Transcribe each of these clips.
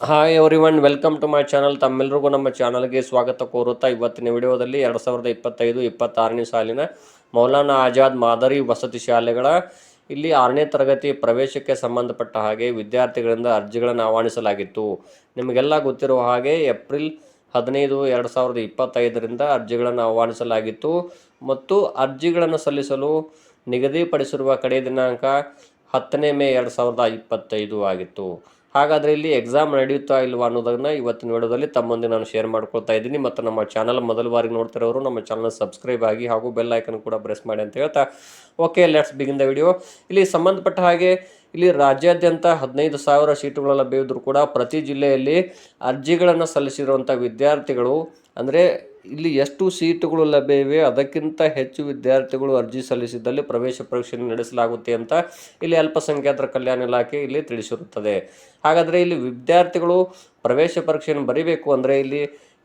Hi everyone, welcome to my channel. ತಮ್ಮೆಲ್ಲರಿಗೂ ನಮ್ಮ ಚಾನಲ್ಗೆ ಸ್ವಾಗತ ಕೋರುತ್ತಾ ಇವತ್ತಿನ ವಿಡಿಯೋದಲ್ಲಿ 2025-26ನೇ ಸಾಲಿನ ಮೌಲಾನಾ ಆಜಾದ್ ಮಾದರಿ ವಸತಿ ಶಾಲೆಗಳ ಇಲ್ಲಿ 6ನೇ ತರಗತಿ ಪ್ರವೇಶಕ್ಕೆ ಸಂಬಂಧಪಟ್ಟ ಹಾಗೆ ವಿದ್ಯಾರ್ಥಿಗಳಿಂದ ಅರ್ಜಿಗಳನ್ನು ಆಹ್ವಾನಿಸಲಾಗಿತ್ತು. ನಿಮಗೆಲ್ಲ ಗೊತ್ತಿರುವ ಹಾಗೆ ಏಪ್ರಿಲ್ 15, 2025ರಿಂದ ಅರ್ಜಿಗಳನ್ನು ಆಹ್ವಾನಿಸಲಾಗಿತ್ತು ಮತ್ತು ಅರ್ಜಿಗಳನ್ನು ಸಲ್ಲಿಸಲು ನಿಗದಿಪಡಿಸಿರುವ ಕಡೆ ದಿನಾಂಕ 10ನೇ ಮೇ 2025 ಆಗಿತ್ತು. ಹಾಗಾದರೆ ಇಲ್ಲಿ ಎಕ್ಸಾಮ್ ನಡೆಯುತ್ತಾ ಇಲ್ವಾ ಅನ್ನೋದನ್ನು ಇವತ್ತಿನ ವಿಡಿಯೋದಲ್ಲಿ ತಮ್ಮೊಂದಿಗೆ ನಾನು ಶೇರ್ ಮಾಡ್ಕೊಳ್ತಾ ಇದ್ದೀನಿ. ಮತ್ತು ನಮ್ಮ ಚಾನಲ್ ಮೊದಲ ಬಾರಿ ನೋಡ್ತಿರೋರು ನಮ್ಮ ಚಾನಲ್ ಸಬ್ಸ್ಕ್ರೈಬ್ ಆಗಿ ಹಾಗೂ ಬೆಲ್ ಐಕನ್ ಕೂಡ ಪ್ರೆಸ್ ಮಾಡಿ ಅಂತ ಹೇಳ್ತಾ okay, let's begin the video. ಇಲ್ಲಿ ಸಂಬಂಧಪಟ್ಟ ಹಾಗೆ ಇಲ್ಲಿ ರಾಜ್ಯಾದ್ಯಂತ 15,000 ಸೀಟುಗಳ ಲಭ್ಯವಿದ್ದರೂ ಕೂಡ ಪ್ರತಿ ಜಿಲ್ಲೆಯಲ್ಲಿ ಅರ್ಜಿಗಳನ್ನು ಸಲ್ಲಿಸಿರುವಂಥ ವಿದ್ಯಾರ್ಥಿಗಳು ಅಂದರೆ ಇಲ್ಲಿ ಎಷ್ಟು ಸೀಟುಗಳು ಲಭ್ಯವಿವೆ ಅದಕ್ಕಿಂತ ಹೆಚ್ಚು ವಿದ್ಯಾರ್ಥಿಗಳು ಅರ್ಜಿ ಸಲ್ಲಿಸಿದ್ದಲ್ಲಿ ಪ್ರವೇಶ ಪರೀಕ್ಷೆಯನ್ನು ನಡೆಸಲಾಗುತ್ತೆ ಅಂತ ಇಲ್ಲಿ ಅಲ್ಪಸಂಖ್ಯಾತರ ಕಲ್ಯಾಣ ಇಲಾಖೆ ಇಲ್ಲಿ ತಿಳಿಸಿರುತ್ತದೆ. ಹಾಗಾದರೆ ಇಲ್ಲಿ ವಿದ್ಯಾರ್ಥಿಗಳು ಪ್ರವೇಶ ಪರೀಕ್ಷೆಯನ್ನು ಬರೀಬೇಕು ಅಂದರೆ ಇಲ್ಲಿ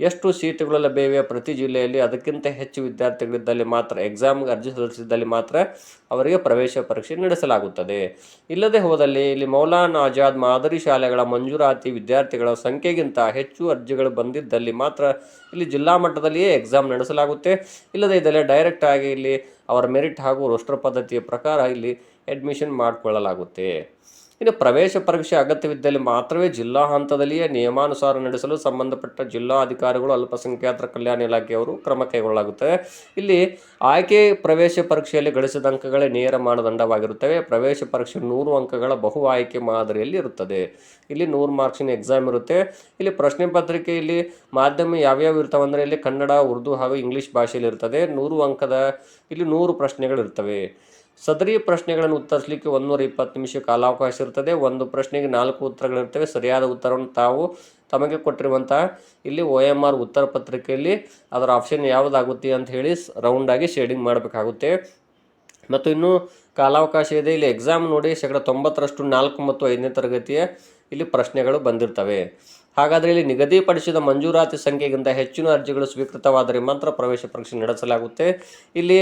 ಎಷ್ಟು ಸೀಟುಗಳು ಲಭ್ಯವಿವೆ ಪ್ರತಿ ಜಿಲ್ಲೆಯಲ್ಲಿ ಅದಕ್ಕಿಂತ ಹೆಚ್ಚು ವಿದ್ಯಾರ್ಥಿಗಳಿದ್ದಲ್ಲಿ ಮಾತ್ರ, ಎಕ್ಸಾಮ್ಗೆ ಅರ್ಜಿ ಸಲ್ಲಿಸಿದ್ದಲ್ಲಿ ಮಾತ್ರ ಅವರಿಗೆ ಪ್ರವೇಶ ಪರೀಕ್ಷೆ ನಡೆಸಲಾಗುತ್ತದೆ. ಇಲ್ಲದೆ ಹೋದಲ್ಲಿ ಇಲ್ಲಿ ಮೌಲಾನಾ ಆಜಾದ್ ಮಾದರಿ ಶಾಲೆಗಳ ಮಂಜೂರಾತಿ ವಿದ್ಯಾರ್ಥಿಗಳ ಸಂಖ್ಯೆಗಿಂತ ಹೆಚ್ಚು ಅರ್ಜಿಗಳು ಬಂದಿದ್ದಲ್ಲಿ ಮಾತ್ರ ಇಲ್ಲಿ ಜಿಲ್ಲಾ ಮಟ್ಟದಲ್ಲಿಯೇ ಎಕ್ಸಾಮ್ ನಡೆಸಲಾಗುತ್ತೆ. ಇಲ್ಲದೆ ಇದರಲ್ಲಿ ಡೈರೆಕ್ಟ್ ಆಗಿ ಇಲ್ಲಿ ಅವರ ಮೆರಿಟ್ ಹಾಗೂ ರೋಸ್ಟರ್ ಪದ್ಧತಿಯ ಪ್ರಕಾರ ಇಲ್ಲಿ ಅಡ್ಮಿಷನ್ ಮಾಡಿಕೊಳ್ಳಲಾಗುತ್ತೆ. ಇನ್ನು ಪ್ರವೇಶ ಪರೀಕ್ಷೆ ಅಗತ್ಯವಿದ್ದಲ್ಲಿ ಮಾತ್ರವೇ ಜಿಲ್ಲಾ ಹಂತದಲ್ಲಿಯೇ ನಿಯಮಾನುಸಾರ ನಡೆಸಲು ಸಂಬಂಧಪಟ್ಟ ಜಿಲ್ಲಾ ಅಧಿಕಾರಿಗಳು ಅಲ್ಪಸಂಖ್ಯಾತರ ಕಲ್ಯಾಣ ಇಲಾಖೆಯವರು ಕ್ರಮ ಕೈಗೊಳ್ಳಲಾಗುತ್ತದೆ. ಇಲ್ಲಿ ಆಯ್ಕೆ ಪ್ರವೇಶ ಪರೀಕ್ಷೆಯಲ್ಲಿ ಗಳಿಸಿದ ಅಂಕಗಳೇ ನೇರ ಮಾನದಂಡವಾಗಿರುತ್ತವೆ. ಪ್ರವೇಶ ಪರೀಕ್ಷೆ 100 ಅಂಕಗಳ ಬಹು ಆಯ್ಕೆ ಮಾದರಿಯಲ್ಲಿ ಇರುತ್ತದೆ. ಇಲ್ಲಿ 100 ಮಾರ್ಕ್ಸಿನ ಎಕ್ಸಾಮ್ ಇರುತ್ತೆ. ಇಲ್ಲಿ ಪ್ರಶ್ನೆ ಪತ್ರಿಕೆ ಇಲ್ಲಿ ಮಾಧ್ಯಮ ಯಾವ್ಯಾವ ಇರ್ತಾವೆ ಅಂದರೆ ಇಲ್ಲಿ ಕನ್ನಡ, ಉರ್ದು ಹಾಗೂ ಇಂಗ್ಲೀಷ್ ಭಾಷೆಯಲ್ಲಿ ಇರ್ತದೆ. 100 ಅಂಕದ ಇಲ್ಲಿ 100 ಪ್ರಶ್ನೆಗಳಿರ್ತವೆ. ಸದರಿ ಪ್ರಶ್ನೆಗಳನ್ನು ಉತ್ತರಿಸಲಿಕ್ಕೆ 120 ನಿಮಿಷ ಕಾಲಾವಕಾಶ ಇರ್ತದೆ. ಒಂದು ಪ್ರಶ್ನೆಗೆ 4 ಉತ್ತರಗಳಿರ್ತವೆ. ಸರಿಯಾದ ಉತ್ತರವನ್ನು ತಾವು ತಮಗೆ ಕೊಟ್ಟಿರುವಂಥ ಇಲ್ಲಿ OMR ಉತ್ತರ ಪತ್ರಿಕೆಯಲ್ಲಿ ಅದರ ಆಪ್ಷನ್ ಯಾವುದಾಗುತ್ತೆ ಅಂತ ಹೇಳಿ ರೌಂಡಾಗಿ ಶೇಡಿಂಗ್ ಮಾಡಬೇಕಾಗುತ್ತೆ. ಮತ್ತು ಇನ್ನೂ ಕಾಲಾವಕಾಶ ಇದೆ. ಇಲ್ಲಿ ಎಕ್ಸಾಮ್ ನೋಡಿ 90% 4 ಮತ್ತು 5ನೇ ತರಗತಿಯ ಇಲ್ಲಿ ಪ್ರಶ್ನೆಗಳು ಬಂದಿರ್ತವೆ. ಹಾಗಾದರೆ ಇಲ್ಲಿ ನಿಗದಿಪಡಿಸಿದ ಮಂಜೂರಾತಿ ಸಂಖ್ಯೆಗಿಂತ ಹೆಚ್ಚಿನ ಅರ್ಜಿಗಳು ಸ್ವೀಕೃತವಾದರೆ ಮಾತ್ರ ಪ್ರವೇಶ ಪರೀಕ್ಷೆ ನಡೆಸಲಾಗುತ್ತೆ. ಇಲ್ಲಿ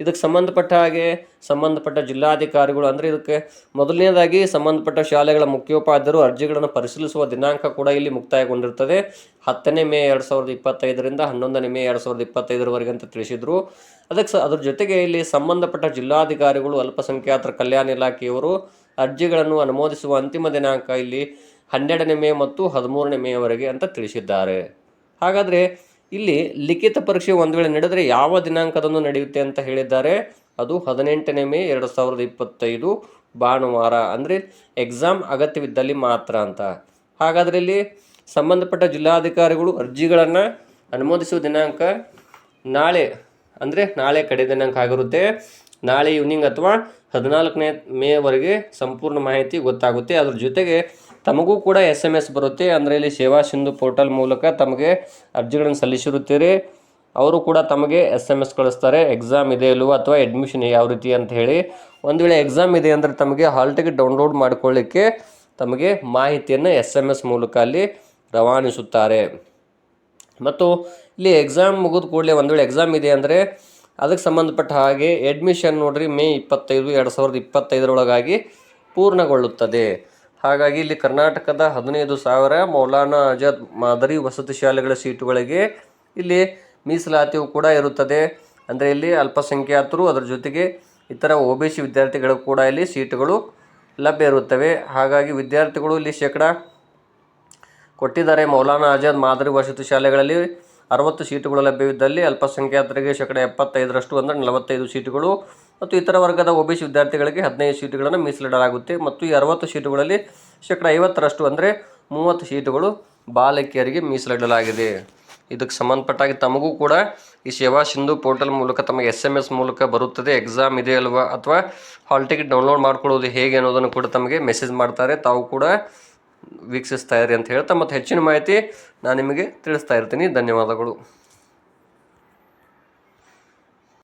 ಇದಕ್ಕೆ ಸಂಬಂಧಪಟ್ಟ ಜಿಲ್ಲಾಧಿಕಾರಿಗಳು ಅಂದರೆ ಇದಕ್ಕೆ ಮೊದಲನೇದಾಗಿ ಸಂಬಂಧಪಟ್ಟ ಶಾಲೆಗಳ ಮುಖ್ಯೋಪಾಧ್ಯಾಯರು ಅರ್ಜಿಗಳನ್ನು ಪರಿಶೀಲಿಸುವ ದಿನಾಂಕ ಕೂಡ ಇಲ್ಲಿ ಮುಕ್ತಾಯಗೊಂಡಿರ್ತದೆ. 10ನೇ ಮೇ 2025ರಿಂದ 11ನೇ ಮೇ 2025ರವರೆಗೆ ಅಂತ ತಿಳಿಸಿದರು. ಅದ್ರ ಜೊತೆಗೆ ಇಲ್ಲಿ ಸಂಬಂಧಪಟ್ಟ ಜಿಲ್ಲಾಧಿಕಾರಿಗಳು ಅಲ್ಪಸಂಖ್ಯಾತರ ಕಲ್ಯಾಣ ಇಲಾಖೆಯವರು ಅರ್ಜಿಗಳನ್ನು ಅನುಮೋದಿಸುವ ಅಂತಿಮ ದಿನಾಂಕ ಇಲ್ಲಿ 12ನೇ ಮೇ ಮತ್ತು 13ನೇ ಮೇವರೆಗೆ ಅಂತ ತಿಳಿಸಿದ್ದಾರೆ. ಹಾಗಾದರೆ ಇಲ್ಲಿ ಲಿಖಿತ ಪರೀಕ್ಷೆ ಒಂದು ವೇಳೆ ನಡೆದರೆ ಯಾವ ದಿನಾಂಕದಂದು ನಡೆಯುತ್ತೆ ಅಂತ ಹೇಳಿದ್ದಾರೆ. ಅದು 18ನೇ ಮೇ 2025 ಭಾನುವಾರ, ಅಂದರೆ ಎಕ್ಸಾಮ್ ಅಗತ್ಯವಿದ್ದಲ್ಲಿ ಮಾತ್ರ ಅಂತ. ಹಾಗಾದರೆ ಇಲ್ಲಿ ಸಂಬಂಧಪಟ್ಟ ಜಿಲ್ಲಾಧಿಕಾರಿಗಳು ಅರ್ಜಿಗಳನ್ನು ಅನುಮೋದಿಸುವ ದಿನಾಂಕ ನಾಳೆ, ಅಂದರೆ ನಾಳೆ ಕಡೆ ದಿನಾಂಕ ಆಗಿರುತ್ತೆ. ನಾಳೆ ಈವ್ನಿಂಗ್ ಅಥವಾ 14ನೇ ಮೇವರೆಗೆ ಸಂಪೂರ್ಣ ಮಾಹಿತಿ ಗೊತ್ತಾಗುತ್ತೆ. ಅದ್ರ ಜೊತೆಗೆ ತಮಗೂ ಕೂಡ SMS ಬರುತ್ತೆ. ಅಂದರೆ ಇಲ್ಲಿ ಸೇವಾ ಸಿಂಧು ಪೋರ್ಟಲ್ ಮೂಲಕ ತಮಗೆ ಅರ್ಜಿಗಳನ್ನು ಸಲ್ಲಿಸಿರುತ್ತೀರಿ. ಅವರು ಕೂಡ ತಮಗೆ SMS ಕಳಿಸ್ತಾರೆ, ಎಕ್ಸಾಮ್ ಇದೆ ಇಲ್ವೋ ಅಥವಾ ಅಡ್ಮಿಷನ್ ಯಾವ ರೀತಿ ಅಂತ ಹೇಳಿ. ಒಂದು ವೇಳೆ ಎಕ್ಸಾಮ್ ಇದೆ ಅಂದರೆ ತಮಗೆ ಹಾಲ್ ಟಿಕೆಟ್ ಡೌನ್ಲೋಡ್ ಮಾಡಿಕೊಳ್ಳಿಕ್ಕೆ ತಮಗೆ ಮಾಹಿತಿಯನ್ನು SMS ಮೂಲಕ ಅಲ್ಲಿ ರವಾನಿಸುತ್ತಾರೆ. ಮತ್ತು ಇಲ್ಲಿ ಎಕ್ಸಾಮ್ ಮುಗಿದ ಕೂಡಲೇ ಒಂದು ವೇಳೆ ಎಕ್ಸಾಮ್ ಇದೆ ಅಂದರೆ ಅದಕ್ಕೆ ಸಂಬಂಧಪಟ್ಟ ಹಾಗೆ ಅಡ್ಮಿಷನ್ ನೋಡ್ರಿ ಮೇ 25, 2025ರೊಳಗಾಗಿ ಪೂರ್ಣಗೊಳ್ಳುತ್ತದೆ. ಹಾಗಾಗಿ ಇಲ್ಲಿ ಕರ್ನಾಟಕದ 15,000 ಮೌಲಾನಾ ಆಜಾದ್ ಮಾದರಿ ವಸತಿ ಶಾಲೆಗಳ ಸೀಟುಗಳಿಗೆ ಇಲ್ಲಿ ಮೀಸಲಾತಿಯು ಕೂಡ ಇರುತ್ತದೆ. ಅಂದರೆ ಇಲ್ಲಿ ಅಲ್ಪಸಂಖ್ಯಾತರು ಅದರ ಜೊತೆಗೆ ಇತರ OBC ವಿದ್ಯಾರ್ಥಿಗಳು ಕೂಡ ಇಲ್ಲಿ ಸೀಟುಗಳು ಲಭ್ಯ ಇರುತ್ತವೆ. ಹಾಗಾಗಿ ವಿದ್ಯಾರ್ಥಿಗಳು ಇಲ್ಲಿ ಶೇಕಡಾ ಕೊಟ್ಟಿದ್ದಾರೆ. ಮೌಲಾನಾ ಆಜಾದ್ ಮಾದರಿ ವಸತಿ ಶಾಲೆಗಳಲ್ಲಿ 60 ಸೀಟುಗಳು ಲಭ್ಯವಿದ್ದಲ್ಲಿ ಅಲ್ಪಸಂಖ್ಯಾತರಿಗೆ ಶೇಕಡಾ 75% ಅಂದರೆ 45 ಸೀಟುಗಳು ಮತ್ತು ಇತರ ವರ್ಗದ OBC ವಿದ್ಯಾರ್ಥಿಗಳಿಗೆ 15 ಸೀಟುಗಳನ್ನು ಮೀಸಲಿಡಲಾಗುತ್ತೆ. ಮತ್ತು ಈ 60 ಸೀಟುಗಳಲ್ಲಿ ಶೇಕಡಾ 50% ಅಂದರೆ 30 ಸೀಟುಗಳು ಬಾಲಕಿಯರಿಗೆ ಮೀಸಲಿಡಲಾಗಿದೆ. ಇದಕ್ಕೆ ಸಂಬಂಧಪಟ್ಟಾಗಿ ತಮಗೂ ಕೂಡ ಈ ಸೇವಾ ಸಿಂಧು ಪೋರ್ಟಲ್ ಮೂಲಕ ತಮಗೆ SMS ಮೂಲಕ ಬರುತ್ತದೆ. ಎಕ್ಸಾಮ್ ಇದೆ ಅಲ್ವಾ ಅಥವಾ ಹಾಲ್ ಟಿಕೆಟ್ ಡೌನ್ಲೋಡ್ ಮಾಡ್ಕೊಳ್ಳೋದು ಹೇಗೆ ಅನ್ನೋದನ್ನು ಕೂಡ ತಮಗೆ ಮೆಸೇಜ್ ಮಾಡ್ತಾರೆ. ತಾವು ಕೂಡ ವೀಕ್ಷಿಸ್ತಾ ಇರಿ ಅಂತ ಹೇಳ್ತಾ ಮತ್ತು ಹೆಚ್ಚಿನ ಮಾಹಿತಿ ನಾನು ನಿಮಗೆ ತಿಳಿಸ್ತಾ ಇರ್ತೀನಿ. ಧನ್ಯವಾದಗಳು.